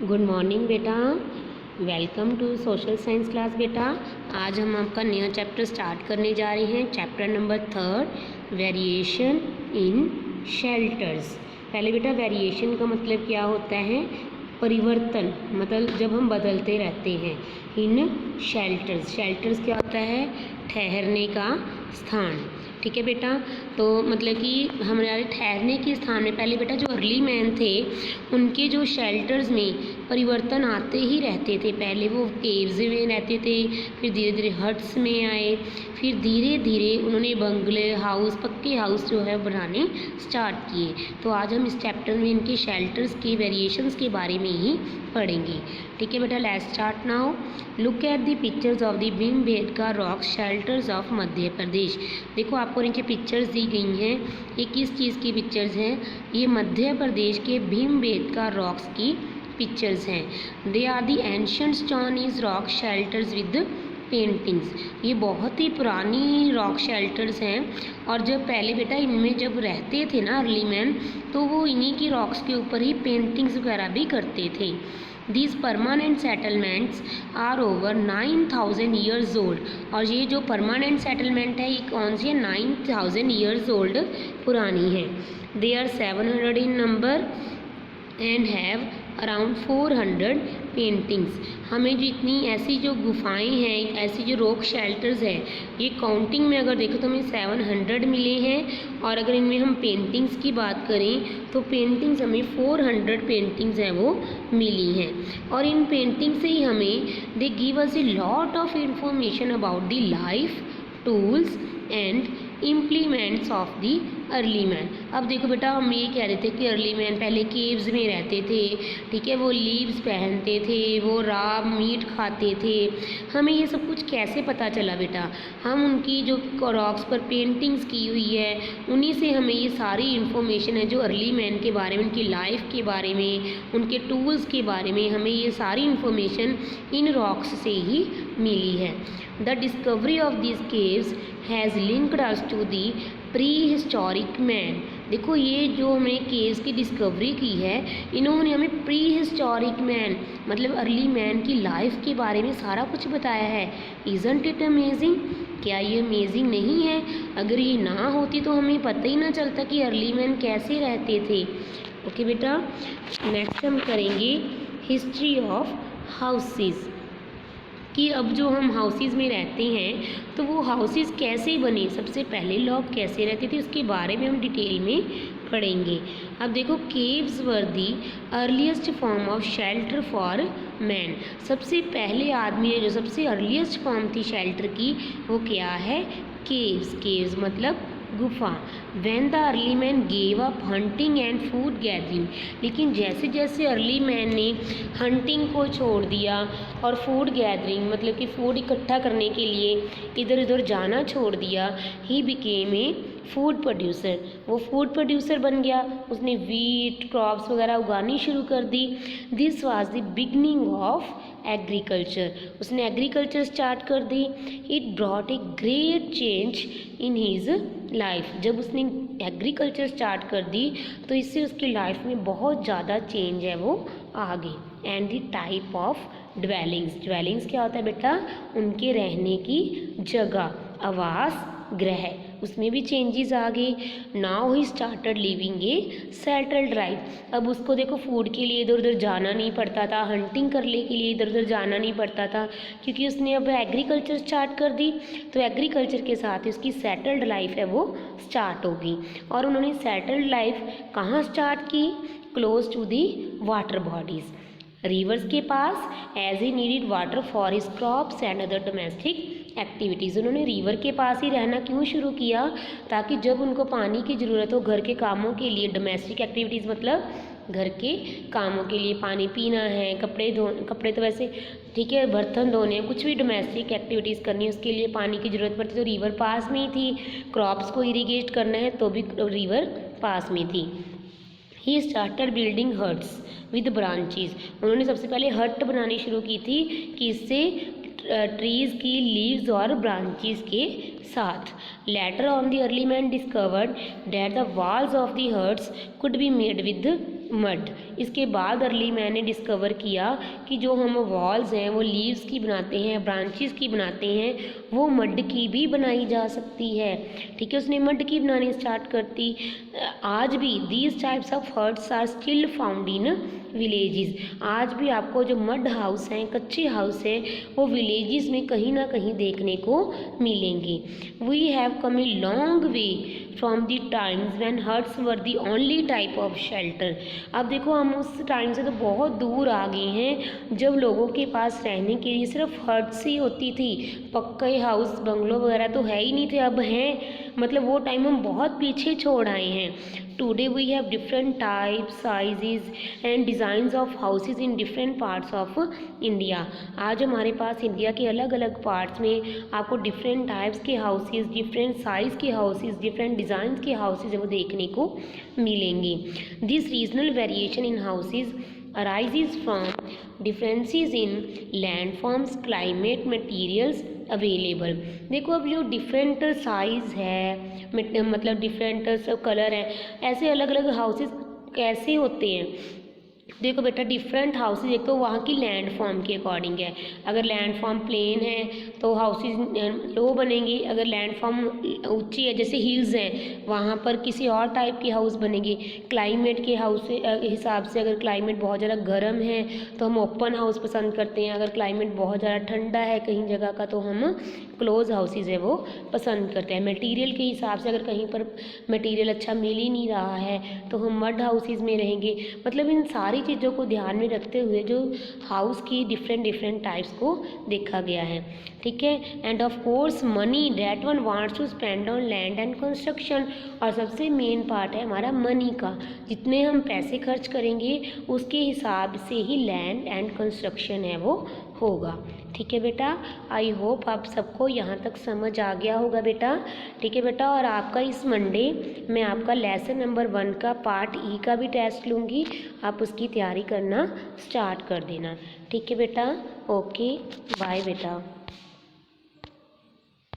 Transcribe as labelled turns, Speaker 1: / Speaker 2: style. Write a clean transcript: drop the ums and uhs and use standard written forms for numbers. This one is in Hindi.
Speaker 1: गुड मॉर्निंग बेटा। Welcome to social science class बेटा। आज हम आपका नया चैप्टर स्टार्ट करने जा रहे हैं। Chapter number 3, variation in shelters. पहले बेटा वेरिएशन का मतलब क्या होता है? परिवर्तन, मतलब जब हम बदलते रहते हैं। इन शेल्टर्स, शेल्टर्स क्या होता है? ठहरने का स्थान। ठीक है बेटा। तो मतलब कि हमारे ठहरने के स्थान में पहले बेटा जो अर्ली मैन थे उनके जो शेल्टर्स में परिवर्तन आते ही रहते थे। पहले वो केव्स में रहते थे, फिर धीरे धीरे हट्स में आए, फिर धीरे धीरे उन्होंने बंगले हाउस, पक्के हाउस जो है बनाने स्टार्ट किए। तो आज हम इस चैप्टर में इनके शेल्टर्स के वेरिएशंस के बारे में ही पढ़ेंगे। ठीक है बेटा, let's start now. Look at the pictures of the Bhimbetka rock shelters of Madhya Pradesh. देखो आपको नीचे पिक्चर्स दी गई हैं। ये किस चीज़ की पिक्चर्स हैं? ये मध्य प्रदेश के भीमबेटका रॉक्स की पिक्चर्स हैं। They are the ancient stony rock shelters with paintings. ये बहुत ही पुरानी रॉक शेल्टर्स हैं। और जब पहले बेटा इनमें जब रहते थे ना अर्ली मैन, तो वो इन्हीं की रॉक्स के ऊपर ही पेंटिंग्स वगैरह भी करते थे। These permanent settlements are over 9000 years old। और ये जो परमानेंट सेटलमेंट है ये कौन सी है? 9000 years old पुरानी है। They are 700 in number and have around 400 paintings. हमें जो इतनी ऐसी जो गुफाएं हैं, ऐसी जो रॉक शेल्टर्स हैं, ये काउंटिंग में अगर देखो तो हमें 700 मिले हैं। और अगर इनमें हम पेंटिंग्स की बात करें तो पेंटिंग्स हमें 400 पेंटिंग्स हैं वो मिली हैं। और इन पेंटिंग से ही हमें they give us a lot of information about the life, tools and implements of the early man. अब देखो बेटा हम ये कह रहे थे कि अर्ली मैन पहले केव्स में रहते थे। ठीक है, वो लीव्स पहनते थे, वो रॉ मीट खाते थे। हमें ये सब कुछ कैसे पता चला बेटा? हम उनकी जो रॉक्स पर पेंटिंग्स की हुई है उन्हीं से हमें ये सारी इन्फॉर्मेशन है जो अर्ली मैन के बारे में, उनकी लाइफ के बारे में, उनके टूल्स के बारे में, हमें ये सारी इन्फॉर्मेशन इन रॉक्स से ही मिली है। The discovery of this caves has linked us to the prehistoric man. देखो ये जो हमने केव्स की डिस्कवरी की है, इन्होंने हमें प्री हिस्टोरिक मैन मतलब अर्ली मैन की लाइफ के बारे में सारा कुछ बताया है। Isn't it amazing? क्या ये अमेजिंग नहीं है? अगर ये ना होती तो हमें पता ही ना चलता कि अर्ली मैन कैसे रहते थे। ओके बेटा, नेक्स्ट हम करेंगे हिस्ट्री ऑफ हाउसेस। कि अब जो हम हाउसेस में रहते हैं तो वो हाउसेस कैसे बने, सबसे पहले लोग कैसे रहते थे, उसके बारे में हम डिटेल में पढ़ेंगे। अब देखो caves were the earliest form of shelter for man. सबसे पहले आदमी ने जो सबसे अर्लीस्ट फॉर्म थी शेल्टर की वो क्या है? केव्स। केव्स मतलब गुफा। When the early man gave up hunting and food gathering. लेकिन जैसे जैसे अर्ली मैन ने हंटिंग को छोड़ दिया और फूड गैदरिंग मतलब कि फूड इकट्ठा करने के लिए इधर उधर जाना छोड़ दिया, he became a food producer. वो फूड प्रोड्यूसर बन गया, उसने वीट क्रॉप्स वगैरह उगानी शुरू कर दी। This was the beginning of agriculture. उसने एग्रीकल्चर स्टार्ट कर दी। It brought a great change in his life. जब उसने एग्रीकल्चर स्टार्ट कर दी तो इससे उसकी लाइफ में बहुत ज़्यादा चेंज है वो आ गई। And the type of dwellings. Dwellings क्या होता है बेटा? उनके रहने की जगह, आवास, ग्रह, उसमें भी चेंजेस आ गई। Now he started living A settled life. अब उसको देखो फूड के लिए इधर उधर जाना नहीं पड़ता था, हंटिंग करने के लिए इधर उधर जाना नहीं पड़ता था, क्योंकि उसने अब एग्रीकल्चर स्टार्ट कर दी। तो एग्रीकल्चर के साथ उसकी सेटल्ड लाइफ है वो स्टार्ट होगी। और उन्होंने सेटल्ड लाइफ कहाँ स्टार्ट की? Close to the water bodies, rivers के पास, as he needed water for his crops and other domestic activities. उन्होंने रिवर के पास ही रहना क्यों शुरू किया? ताकि जब उनको पानी की ज़रूरत हो घर के कामों के लिए, डोमेस्टिक एक्टिविटीज़ मतलब घर के कामों के लिए, पानी पीना है, कपड़े तो वैसे ठीक है, बर्तन धोने, कुछ भी डोमेस्टिक एक्टिविटीज़ करनी है उसके लिए पानी की ज़रूरत पड़ती, तो रिवर पास में ही थी। क्रॉप्स को इरीगेट करना है तो भी रिवर पास में थी। He started building huts with branches. उन्होंने सबसे पहले हट बनानी शुरू की थी कि इससे ट्रीज़ की लीव्स और ब्रांचेस के साथ। Later on the early man discovered that the walls of the huts could be made with mud. इसके बाद अर्ली मैन ने डिस्कवर किया कि जो हम वॉल्स हैं वो लीव्स की बनाते हैं, ब्रांचेस की बनाते हैं, वो मड की भी बनाई जा सकती है। ठीक है, उसने मड की बनानी स्टार्ट कर दी। आज भी these types of huts are still found in villages. आज भी आपको जो मड हाउस हैं, कच्चे हाउस हैं, वो विलेजेस में कहीं ना कहीं देखने को मिलेंगे। We have come a long way from the times when huts were the only type of shelter. अब देखो हम उस टाइम से तो बहुत दूर आ गए हैं जब लोगों के पास रहने के लिए सिर्फ हट्स ही होती थी, पक्के हाउस बंगलो वगैरह तो है ही नहीं थे। अब हैं, मतलब वो टाइम हम बहुत पीछे छोड़ आए हैं। Today we have different types, sizes and designs of houses in different parts of India. आज हमारे पास इंडिया के अलग अलग पार्ट्स में आपको डिफरेंट टाइप्स के हाउसेस, डिफरेंट साइज़ के हाउसेस, डिफरेंट डिज़ाइंस के हाउसेस वो देखने को मिलेंगे। This regional variation in houses arises from differences in landforms, climate, materials available. देखो अब जो डिफरेंट साइज़ है, मतलब डिफरेंट सब कलर है, ऐसे अलग अलग हाउसेस कैसे होते हैं। देखो बेटा, डिफरेंट हाउसेज एक तो वहाँ की लैंड फॉर्म के अकॉर्डिंग है। अगर लैंड फॉर्म प्लेन है तो हाउसेज लो बनेंगी, अगर लैंड फॉर्म ऊंची है जैसे हिल्स हैं वहाँ पर किसी और टाइप की हाउस बनेगी। क्लाइमेट के हाउस हिसाब से अगर क्लाइमेट बहुत ज़्यादा गर्म है तो हम ओपन हाउस पसंद करते हैं, अगर क्लाइमेट बहुत ज़्यादा ठंडा है कहीं जगह का तो हम क्लोज हाउसेज है वो पसंद करते हैं। मटेरियल के हिसाब से अगर कहीं पर मटेरियल अच्छा मिल ही नहीं रहा है तो हम मड हाउसेज में रहेंगे। मतलब इन सारी चीज़ों को ध्यान में रखते हुए जो हाउस की डिफरेंट टाइप्स को देखा गया है। ठीक है, and of course money that one wants to spend on land and construction. और सबसे मेन पार्ट है हमारा मनी का, जितने हम पैसे खर्च करेंगे उसके हिसाब से ही लैंड एंड कंस्ट्रक्शन है वो होगा। ठीक है बेटा, आई होप आप सबको यहाँ तक समझ आ गया होगा बेटा। ठीक है बेटा, और आपका इस मंडे मैं आपका लेसन नंबर 1 का पार्ट ई का भी टेस्ट लूँगी, आप उसकी तैयारी करना स्टार्ट कर देना। ठीक है बेटा, ओके बाय बेटा।